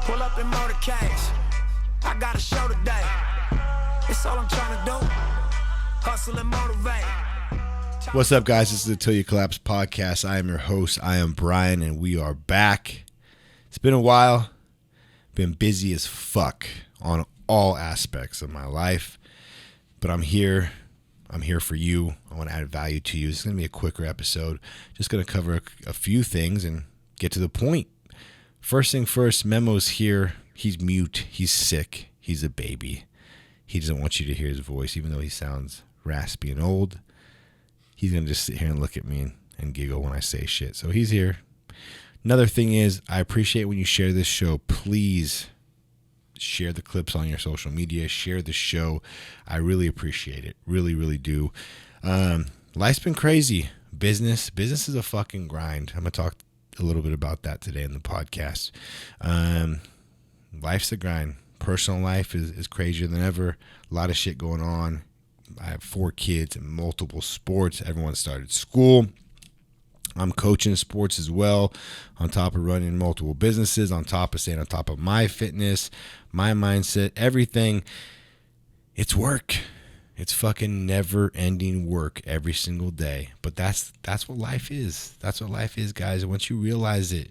Pull up in motorcades. I got a show today. It's all I'm trying to do. Hustle and motivate. What's up, guys? This is the Til You Collapse Podcast. I am your host. I am Brian, and we are back. It's been a while. Been busy as fuck on all aspects of my life, but I'm here. I'm here for you. I want to add value to you. It's going to be a quicker episode. Just going to cover a few things and get to the point. First thing first, Memo's here. He's mute. He's sick. He's a baby. He doesn't want you to hear his voice, even though he sounds raspy and old. He's going to just sit here and look at me and giggle when I say shit. So he's here. Another thing is, I appreciate when you share this show. Please share the clips on your social media. Share the show. I really appreciate it. Really, really do. Life's been crazy. Business is a fucking grind. I'm going to talk a little bit about that today in the podcast. Life's a grind. Personal life is crazier than ever. A lot of shit going on. I have 4 kids in multiple sports. Everyone started school. I'm coaching sports as well, on top of running multiple businesses, on top of staying on top of my fitness, my mindset, everything. It's work. It's fucking never-ending work every single day. But that's what life is. That's what life is, guys. Once you realize it,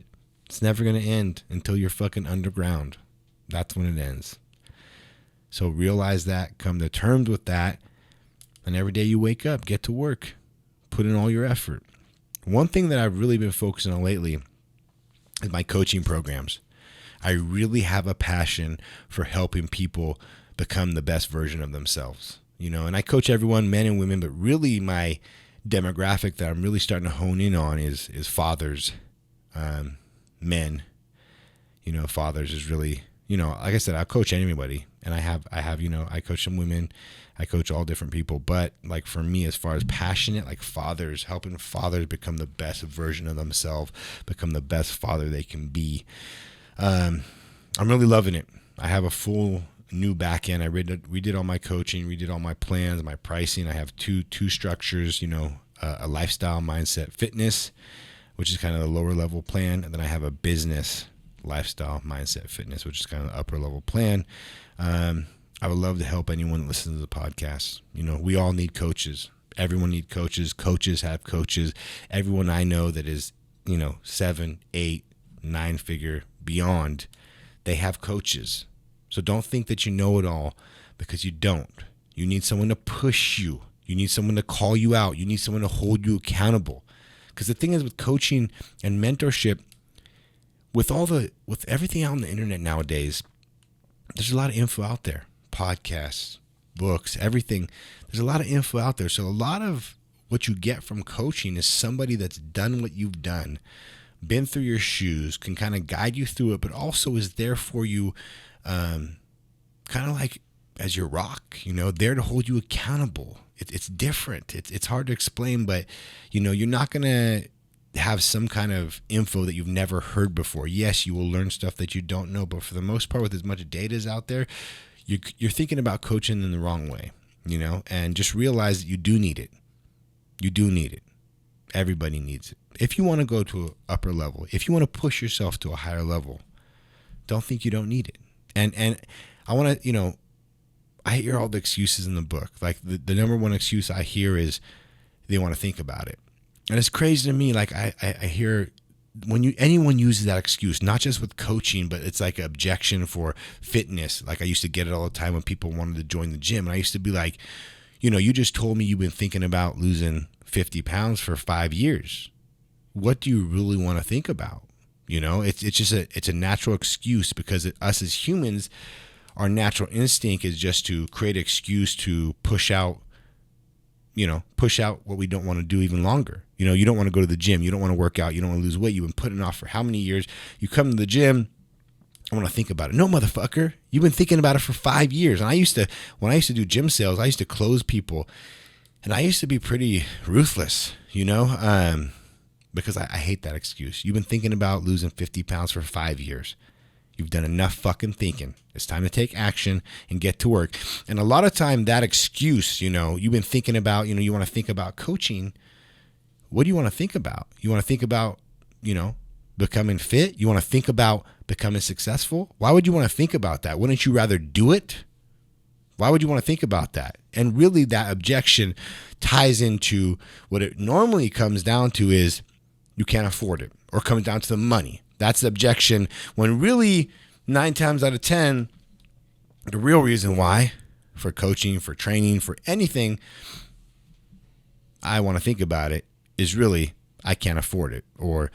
it's never going to end until you're fucking underground. That's when it ends. So realize that, come to terms with that, and every day you wake up, get to work, put in all your effort. One thing that I've really been focusing on lately is my coaching programs. I really have a passion for helping people become the best version of themselves. You know, and I coach everyone, men and women, but really my demographic that I'm really starting to hone in on is fathers, men. You know, fathers is really, you know, like I said, I coach anybody, and I have, you know, I coach some women, I coach all different people, but like for me, as far as passionate, like fathers, helping fathers become the best version of themselves, become the best father they can be. I'm really loving it. I have a full new back end. We did all my coaching, we did all my plans, my pricing. I have two structures, you know, a lifestyle, mindset, fitness, which is kind of the lower level plan. And then I have a business, lifestyle, mindset, fitness, which is kind of the upper level plan. I would love to help anyone that listens to the podcast. You know, we all need coaches. Everyone needs coaches. Coaches have coaches. Everyone I know that is, you know, 7, 8, 9 figure beyond, they have coaches. So don't think that you know it all, because you don't. You need someone to push you. You need someone to call you out. You need someone to hold you accountable. Because the thing is, with coaching and mentorship, with everything out on the internet nowadays, there's a lot of info out there. Podcasts, books, everything. There's a lot of info out there. So a lot of what you get from coaching is somebody that's done what you've done, been through your shoes, can kind of guide you through it, but also is there for you, kind of like as your rock, you know, there to hold you accountable. It's different. It's hard to explain, but you know, you're not going to have some kind of info that you've never heard before. Yes, you will learn stuff that you don't know, but for the most part, with as much data as out there, you're thinking about coaching in the wrong way, you know, and just realize that you do need it. You do need it. Everybody needs it. If you want to go to an upper level, if you want to push yourself to a higher level, don't think you don't need it. And I want to, you know, I hear all the excuses in the book. Like the number one excuse I hear is they want to think about it. And it's crazy to me. Like I hear when anyone uses that excuse, not just with coaching, but it's like an objection for fitness. Like I used to get it all the time when people wanted to join the gym. And I used to be like, you know, you just told me you've been thinking about losing 50 pounds for 5 years. What do you really want to think about? You know, it's just it's a natural excuse, because us as humans, our natural instinct is just to create an excuse to push out what we don't want to do even longer. You know, you don't want to go to the gym. You don't want to work out. You don't want to lose weight. You've been putting it off for how many years? You come to the gym, I want to think about it. No, motherfucker. You've been thinking about it for 5 years. And when I used to do gym sales, I used to close people. And I used to be pretty ruthless, you know, because I hate that excuse. You've been thinking about losing 50 pounds for 5 years. You've done enough fucking thinking. It's time to take action and get to work. And a lot of time that excuse, you know, you've been thinking about, you know, you want to think about coaching. What do you want to think about? You want to think about, you know, becoming fit? You want to think about becoming successful? Why would you want to think about that? Wouldn't you rather do it? Why would you want to think about that? And really that objection ties into what it normally comes down to is you can't afford it, or comes down to the money. That's the objection, when really 9 times out of 10, the real reason why, for coaching, for training, for anything, I want to think about it is really I can't afford it, or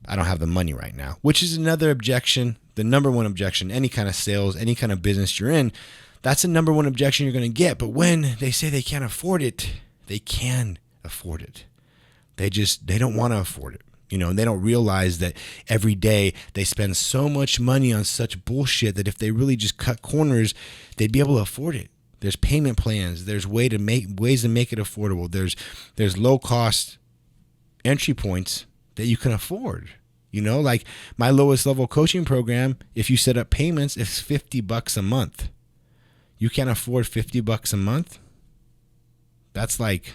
I don't have the money right now, which is another objection, the number one objection, any kind of sales, any kind of business you're in, that's the number one objection you're going to get. But when they say they can't afford it, they can afford it. They don't want to afford it. And they don't realize that every day they spend so much money on such bullshit that if they really just cut corners, they'd be able to afford it. There's payment plans. There's ways to make it affordable. There's low cost entry points that you can afford. Like my lowest level coaching program, if you set up payments, it's $50 a month. You can't afford $50 a month? That's like,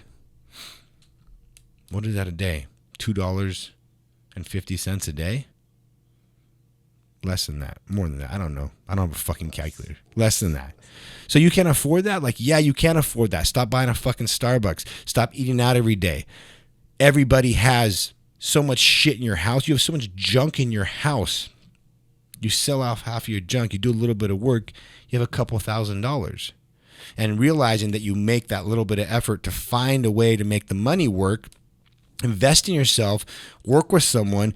what is that a day? $2.50 a day? Less than that. More than that. I don't know. I don't have a fucking calculator. Less than that. So you can't afford that? Like, yeah, you can afford that. Stop buying a fucking Starbucks. Stop eating out every day. Everybody has so much shit in your house. You have so much junk in your house. You sell off half of your junk. You do a little bit of work. You have a couple $1,000s. And realizing that you make that little bit of effort to find a way to make the money work, invest in yourself, work with someone.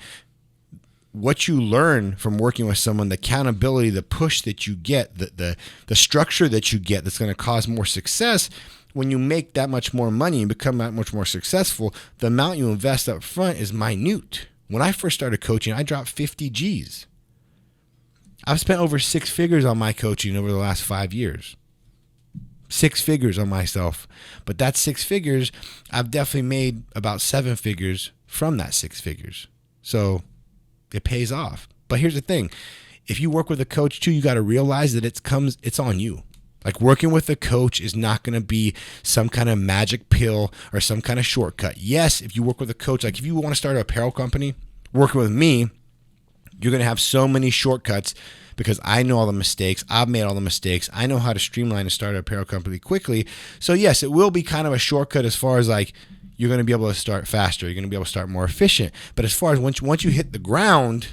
What you learn from working with someone, the accountability, the push that you get, the structure that you get that's going to cause more success. When you make that much more money and become that much more successful, the amount you invest up front is minute. When I first started coaching, I dropped 50 G's. I've spent over 6 figures on my coaching over the last 5 years. 6 figures on myself. But that 6 figures, I've definitely made about 7 figures from that 6 figures. So it pays off. But here's the thing. If you work with a coach too, you got to realize that it's on you. Like, working with a coach is not going to be some kind of magic pill or some kind of shortcut. Yes, if you work with a coach, like if you want to start an apparel company, working with me, you're going to have so many shortcuts because I know all the mistakes. I've made all the mistakes. I know how to streamline and start an apparel company quickly. So yes, it will be kind of a shortcut as far as like you're going to be able to start faster. You're going to be able to start more efficient. But as far as once you hit the ground,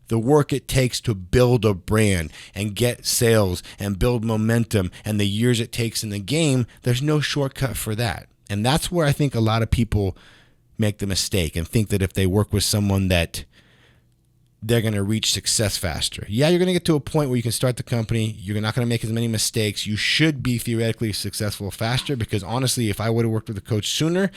the work it takes to build a brand and get sales and build momentum and the years it takes in the game, there's no shortcut for that. And that's where I think a lot of people make the mistake and think that if they work with someone that they're going to reach success faster. Yeah, you're going to get to a point where you can start the company. You're not going to make as many mistakes. You should be theoretically successful faster because honestly, if I would have worked with a coach sooner,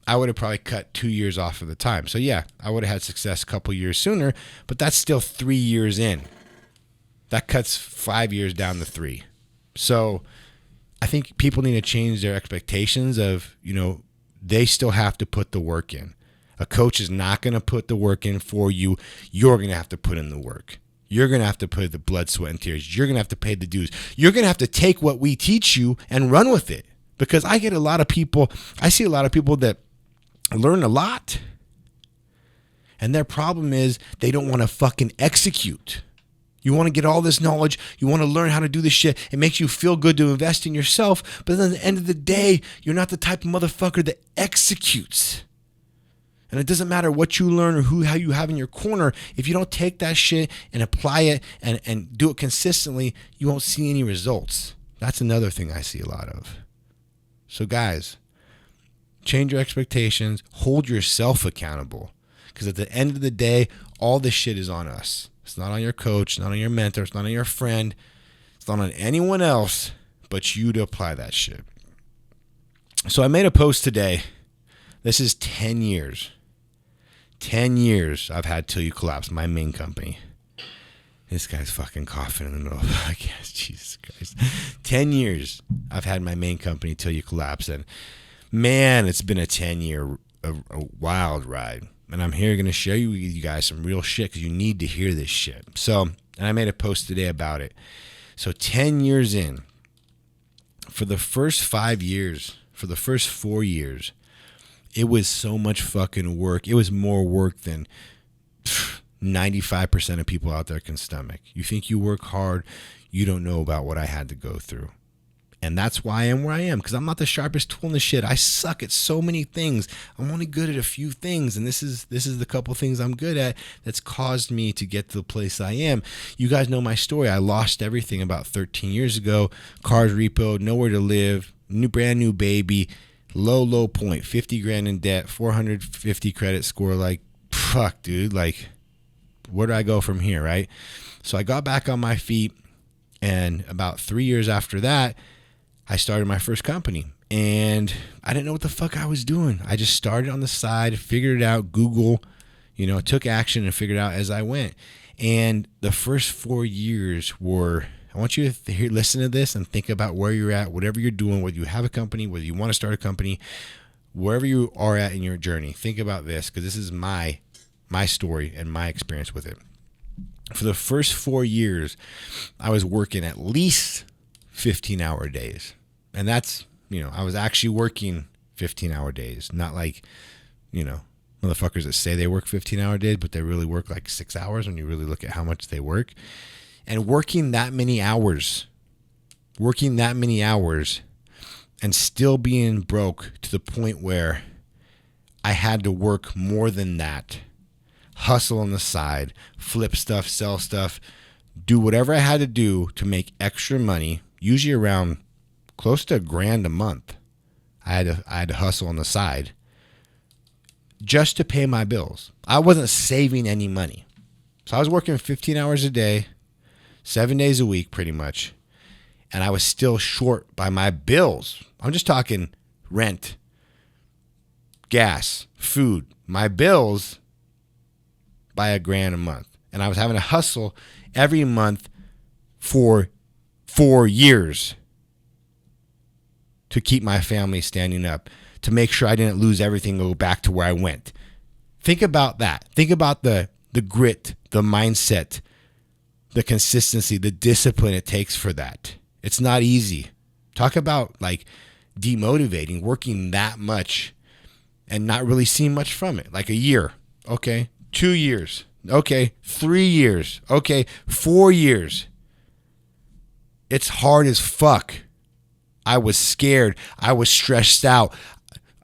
I would have probably cut 2 years off of the time. So yeah, I would have had success a couple years sooner, but that's still 3 years in. That cuts 5 years down to 3. So I think people need to change their expectations of, they still have to put the work in. A coach is not going to put the work in for you. You're going to have to put in the work. You're going to have to put the blood, sweat, and tears. You're going to have to pay the dues. You're going to have to take what we teach you and run with it. Because I see a lot of people that learn a lot, and their problem is they don't want to fucking execute. You want to get all this knowledge. You want to learn how to do this shit. It makes you feel good to invest in yourself. But then at the end of the day, you're not the type of motherfucker that executes. And it doesn't matter what you learn or how you have in your corner. If you don't take that shit and apply it and do it consistently, you won't see any results. That's another thing I see a lot of. So guys, change your expectations. Hold yourself accountable. Because at the end of the day, all this shit is on us. It's not on your coach. It's not on your mentor. It's not on your friend. It's not on anyone else but you to apply that shit. So I made a post today. This is 10 years. 10 years I've had Til You Collapse, my main company. This guy's fucking coughing in the middle of the podcast. Jesus Christ. 10 years I've had my main company, Til You Collapse. And man, it's been a 10-year, a wild ride. And I'm here going to show you guys some real shit because you need to hear this shit. So, and I made a post today about it. So 10 years in, for the first 5 years, for the first 4 years, it was so much fucking work. It was more work than 95% of people out there can stomach. You think you work hard, you don't know about what I had to go through. And that's why I am where I am, because I'm not the sharpest tool in the shit. I suck at so many things. I'm only good at a few things, and this is the couple things I'm good at that's caused me to get to the place I am. You guys know my story. I lost everything about 13 years ago. Cars repoed, nowhere to live, brand new baby, low point, 50 grand in debt, 450 credit score. Like, fuck, dude. Like, where do I go from here, right? So I got back on my feet, and about 3 years after that, I started my first company, and I didn't know what the fuck I was doing. I just started on the side, figured it out, Google, took action and figured it out as I went. And the first 4 years were, I want you to listen to this and think about where you're at, whatever you're doing, whether you have a company, whether you want to start a company, wherever you are at in your journey. Think about this, because this is my story and my experience with it. For the first 4 years, I was working at least 15-hour days. And that's, I was actually working 15-hour days, not like, motherfuckers that say they work 15-hour days, but they really work like 6 hours when you really look at how much they work. And working that many hours and still being broke to the point where I had to work more than that, hustle on the side, flip stuff, sell stuff, do whatever I had to do to make extra money, usually around close to $1,000 a month. I had to hustle on the side just to pay my bills. I wasn't saving any money. So I was working 15 hours a day, 7 days a week pretty much, and I was still short by my bills. I'm just talking rent, gas, food, my bills by $1,000 a month. And I was having to hustle every month for 4 years to keep my family standing up, to make sure I didn't lose everything and go back to where I went. Think about that. Think about the grit, the mindset, the consistency, the discipline it takes for that. It's not easy. Talk about like demotivating, working that much and not really seeing much from it. Like a year, okay, 2 years, okay, 3 years, okay, 4 years. It's hard as fuck. I was scared. I was stressed out.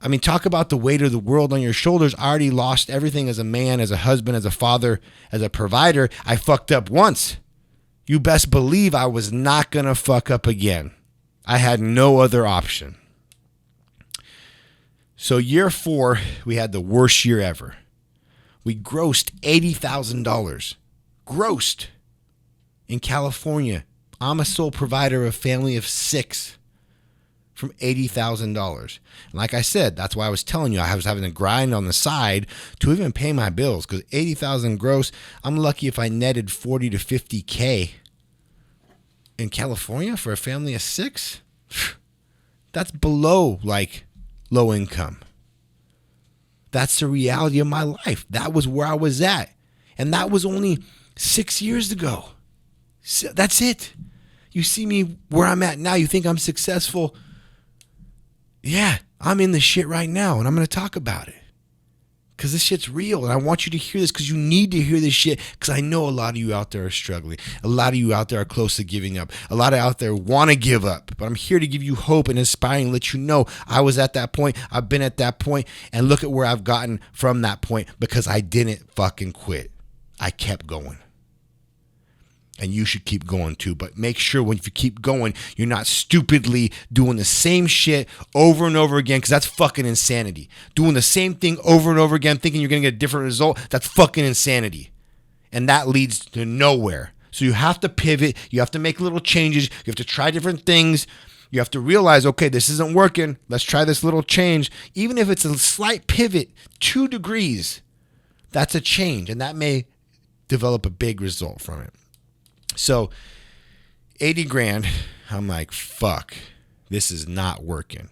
I mean, talk about the weight of the world on your shoulders. I already lost everything as a man, as a husband, as a father, as a provider. I fucked up once. You best believe I was not going to fuck up again. I had no other option. So year 4, we had the worst year ever. We grossed $80,000. Grossed in California. I'm a sole provider of a family of 6 from $80,000. And like I said, that's why I was telling you I was having to grind on the side to even pay my bills, because $80,000 gross, I'm lucky if I netted 40 to 50K in California for a family of 6. That's below like low income. That's the reality of my life. That was where I was at. And that was only 6 years ago. So that's it. You see me where I'm at now. You think I'm successful. Yeah, I'm in the shit right now, and I'm going to talk about it. Because this shit's real, and I want you to hear this because you need to hear this shit, because I know a lot of you out there are struggling. A lot of you out there are close to giving up. A lot of out there want to give up. But I'm here to give you hope and inspiring, and let you know I was at that point. I've been at that point, and look at where I've gotten from that point, because I didn't fucking quit. I kept going. And you should keep going too. But make sure when you keep going, you're not stupidly doing the same shit over and over again, because that's fucking insanity. Doing the same thing over and over again, thinking you're going to get a different result, that's fucking insanity. And that leads to nowhere. So you have to pivot. You have to make little changes. You have to try different things. You have to realize, okay, this isn't working. Let's try this little change. Even if it's a slight pivot, 2 degrees, that's a change. And that may develop a big result from it. So 80 grand, I'm like, fuck, this is not working.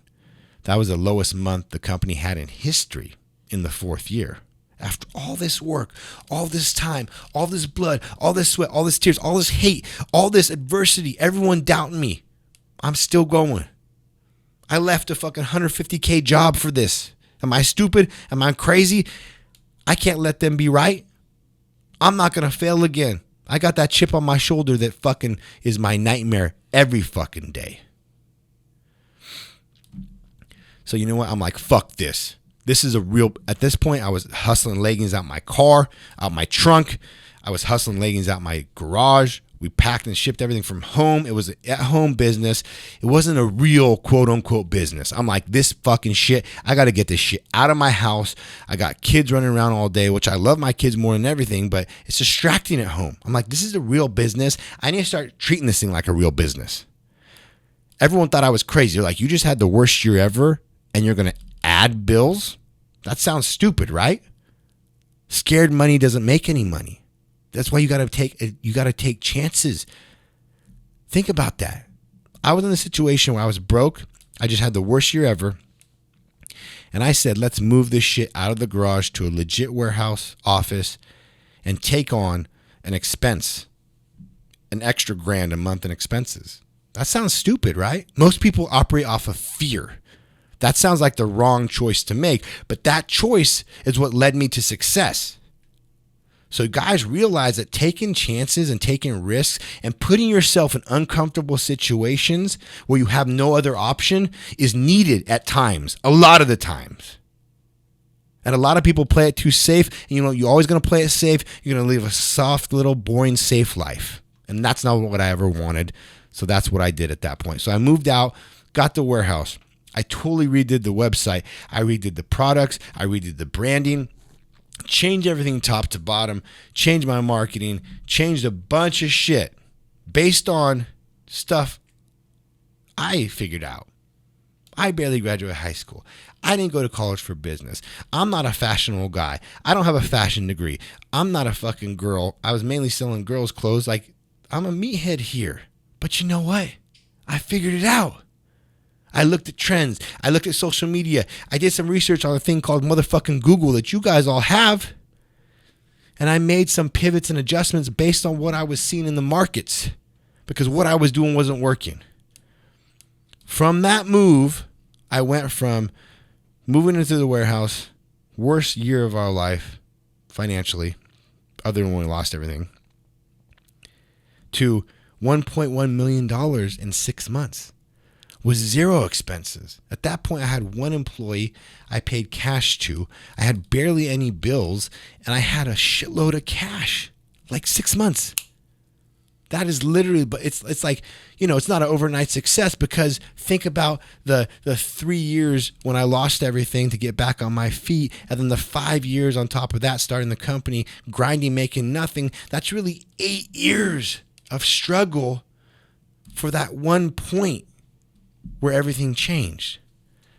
That was the lowest month the company had in history in the 4th year. After all this work, all this time, all this blood, all this sweat, all this tears, all this hate, all this adversity, everyone doubting me, I'm still going. I left a fucking 150K job for this. Am I stupid? Am I crazy? I can't let them be right. I'm not going to fail again. I got that chip on my shoulder that fucking is my nightmare every fucking day. So you know what? I'm like, fuck this. This is a real, at this point, I was hustling leggings out my car, out my trunk. I was hustling leggings out my garage. We packed and shipped everything from home. It was an at-home business. It wasn't a real quote-unquote business. I'm like, this fucking shit, I got to get this shit out of my house. I got kids running around all day, which I love my kids more than everything, but it's distracting at home. I'm like, this is a real business. I need to start treating this thing like a real business. Everyone thought I was crazy. They're like, you just had the worst year ever, and you're going to add bills? That sounds stupid, right? Scared money doesn't make any money. That's why you got to take chances. Think about that. I was in a situation where I was broke. I just had the worst year ever. And I said, let's move this shit out of the garage to a legit warehouse office and take on an expense, an extra $1,000 a month in expenses. That sounds stupid, right? Most people operate off of fear. That sounds like the wrong choice to make, but that choice is what led me to success. So guys, realize that taking chances and taking risks and putting yourself in uncomfortable situations where you have no other option is needed at times, a lot of the times. And a lot of people play it too safe. And you're always going to play it safe. You're going to live a soft, little, boring, safe life. And that's not what I ever wanted. So that's what I did at that point. So I moved out, got the warehouse. I totally redid the website. I redid the products. I redid the branding. Changed everything top to bottom, changed my marketing, changed a bunch of shit based on stuff I figured out. I barely graduated high school. I didn't go to college for business. I'm not a fashionable guy. I don't have a fashion degree. I'm not a fucking girl. I was mainly selling girls' clothes. Like, I'm a meathead here. But you know what? I figured it out. I looked at trends. I looked at social media. I did some research on a thing called motherfucking Google that you guys all have. And I made some pivots and adjustments based on what I was seeing in the markets because what I was doing wasn't working. From that move, I went from moving into the warehouse, worst year of our life financially, other than when we lost everything, to $1.1 million in 6 months. With zero expenses. At that point, I had one employee I paid cash to. I had barely any bills, and I had a shitload of cash. Like 6 months. That is literally, but it's like, it's not an overnight success because think about the 3 years when I lost everything to get back on my feet, and then the 5 years on top of that, starting the company, grinding, making nothing. That's really 8 years of struggle for that one point where everything changed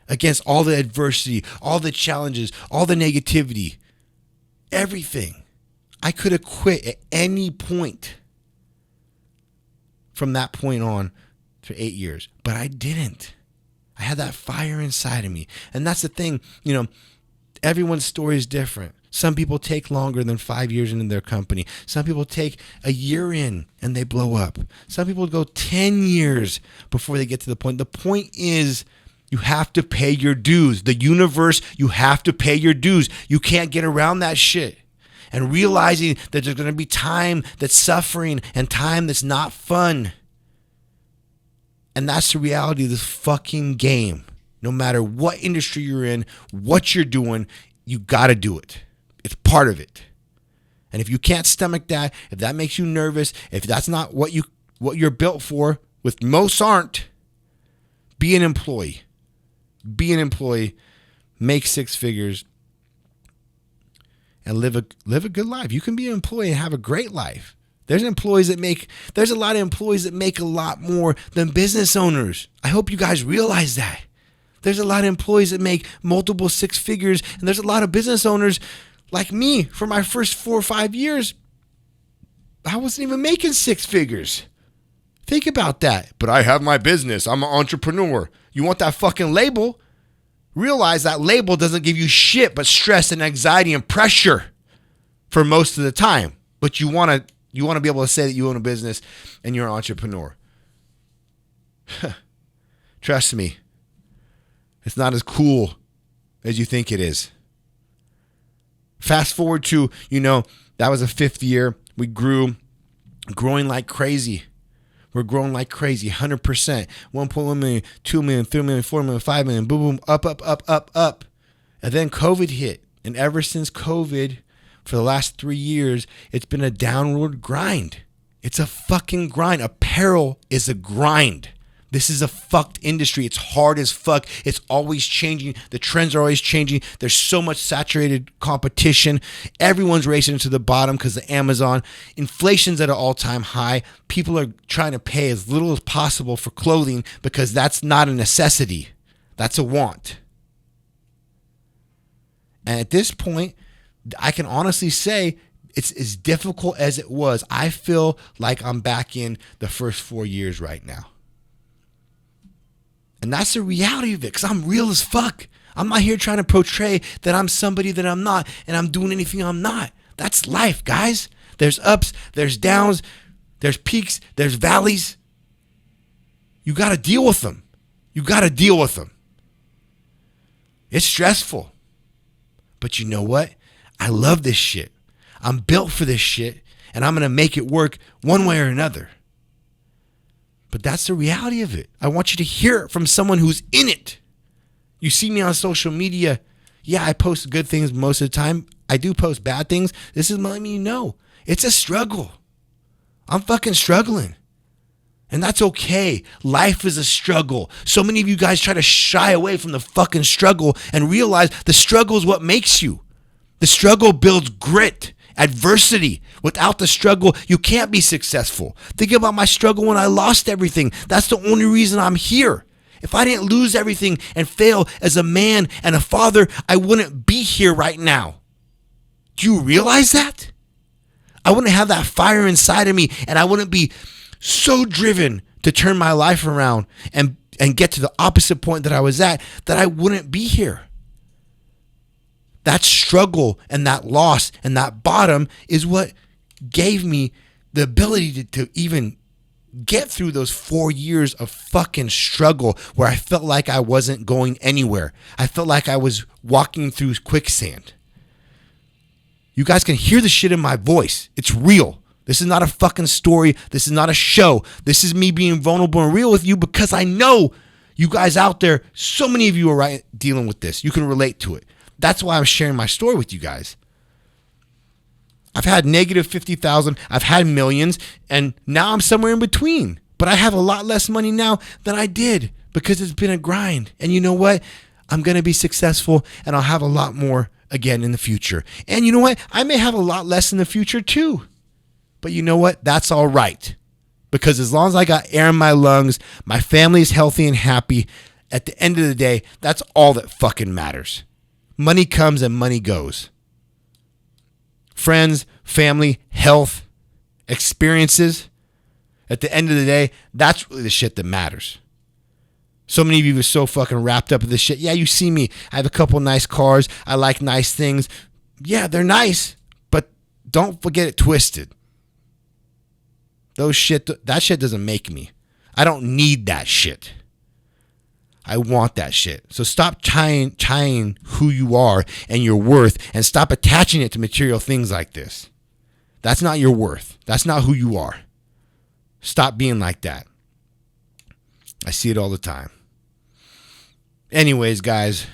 against all the adversity, all the challenges, all the negativity, everything. I could have quit at any point from that point on for 8 years, but I didn't. I had that fire inside of me. And that's the thing, everyone's story is different. Some people take longer than 5 years into their company. Some people take a year in and they blow up. Some people go 10 years before they get to the point. The point is you have to pay your dues. The universe, you have to pay your dues. You can't get around that shit. And realizing that there's going to be time that's suffering and time that's not fun. And that's the reality of this fucking game. No matter what industry you're in, what you're doing, you got to do it. It's part of it. And if you can't stomach that, if that makes you nervous, if that's not what you're built for, with most aren't, be an employee. Be an employee, make 6 figures, and live a good life. You can be an employee and have a great life. There's a lot of employees that make a lot more than business owners. I hope you guys realize that. There's a lot of employees that make multiple 6 figures, and there's a lot of business owners like me. For my first 4 or 5 years, I wasn't even making 6 figures. Think about that. But I have my business. I'm an entrepreneur. You want that fucking label? Realize that label doesn't give you shit but stress and anxiety and pressure for most of the time. But you want to be able to say that you own a business and you're an entrepreneur. Trust me. It's not as cool as you think it is. Fast forward to, that was a 5th year. We growing like crazy. We're growing like crazy, 100%. 1.1 million, 2 million, 3 million, 4 million, 5 million, boom, boom, up, up, up, up, up. And then COVID hit. And ever since COVID, for the last 3 years, it's been a downward grind. It's a fucking grind. Apparel is a grind. This is a fucked industry. It's hard as fuck. It's always changing. The trends are always changing. There's so much saturated competition. Everyone's racing to the bottom because of Amazon. Inflation's at an all-time high. People are trying to pay as little as possible for clothing because that's not a necessity. That's a want. And at this point, I can honestly say it's as difficult as it was. I feel like I'm back in the first 4 years right now. And that's the reality of it, because I'm real as fuck. I'm not here trying to portray that I'm somebody that I'm not and I'm doing anything I'm not. That's life, guys. There's ups, there's downs, there's peaks, there's valleys. You got to deal with them. You got to deal with them. It's stressful. But you know what? I love this shit. I'm built for this shit, and I'm going to make it work one way or another. But that's the reality of it. I want you to hear it from someone who's in it. You see me on social media. Yeah, I post good things most of the time. I do post bad things. This is letting me know. It's a struggle. I'm fucking struggling. And that's okay. Life is a struggle. So many of you guys try to shy away from the fucking struggle and realize the struggle is what makes you. The struggle builds grit. Adversity. Without the struggle, you can't be successful. Think about my struggle when I lost everything. That's the only reason I'm here. If I didn't lose everything and fail as a man and a father, I wouldn't be here right now. Do you realize that? I wouldn't have that fire inside of me, and I wouldn't be so driven to turn my life around and get to the opposite point that I was at, that I wouldn't be here. That struggle and that loss and that bottom is what gave me the ability to even get through those 4 years of fucking struggle where I felt like I wasn't going anywhere. I felt like I was walking through quicksand. You guys can hear the shit in my voice. It's real. This is not a fucking story. This is not a show. This is me being vulnerable and real with you because I know you guys out there, so many of you are dealing with this. You can relate to it. That's why I'm sharing my story with you guys. I've had negative 50,000. I've had millions. And now I'm somewhere in between. But I have a lot less money now than I did because it's been a grind. And you know what? I'm going to be successful and I'll have a lot more again in the future. And you know what? I may have a lot less in the future too. But you know what? That's all right. Because as long as I got air in my lungs, my family is healthy and happy, at the end of the day, that's all that fucking matters. Money comes and money goes. Friends, family, health, experiences. At the end of the day, that's really the shit that matters. So many of you are so fucking wrapped up in this shit. Yeah, you see me. I have a couple nice cars. I like nice things. Yeah, they're nice. But don't forget it twisted. That shit doesn't make me. I don't need that shit. I want that shit. So stop tying who you are and your worth and stop attaching it to material things like this. That's not your worth. That's not who you are. Stop being like that. I see it all the time. Anyways, guys,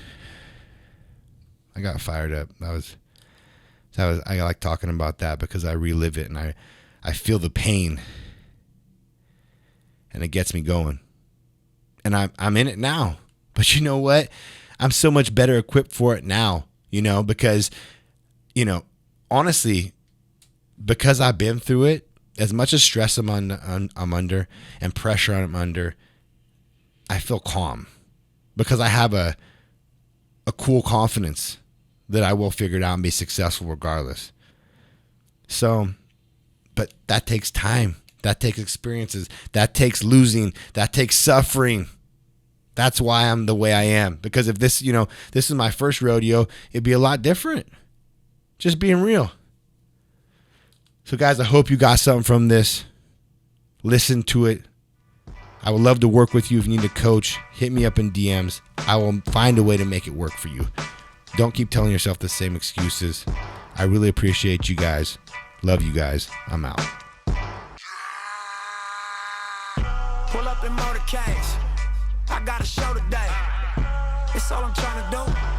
I got fired up. I like talking about that because I relive it and I feel the pain and it gets me going. And I'm in it now. But you know what? I'm so much better equipped for it now, because, honestly, because I've been through it, as much as stress I'm under and pressure I'm under, I feel calm because I have a cool confidence that I will figure it out and be successful regardless. So, but that takes time. That takes experiences. That takes losing. That takes suffering. That's why I'm the way I am. Because if this is my first rodeo, it'd be a lot different. Just being real. So guys, I hope you got something from this. Listen to it. I would love to work with you. If you need a coach, hit me up in DMs. I will find a way to make it work for you. Don't keep telling yourself the same excuses. I really appreciate you guys. Love you guys. I'm out. Pull up in motorcades. I got a show today. It's all I'm trying to do.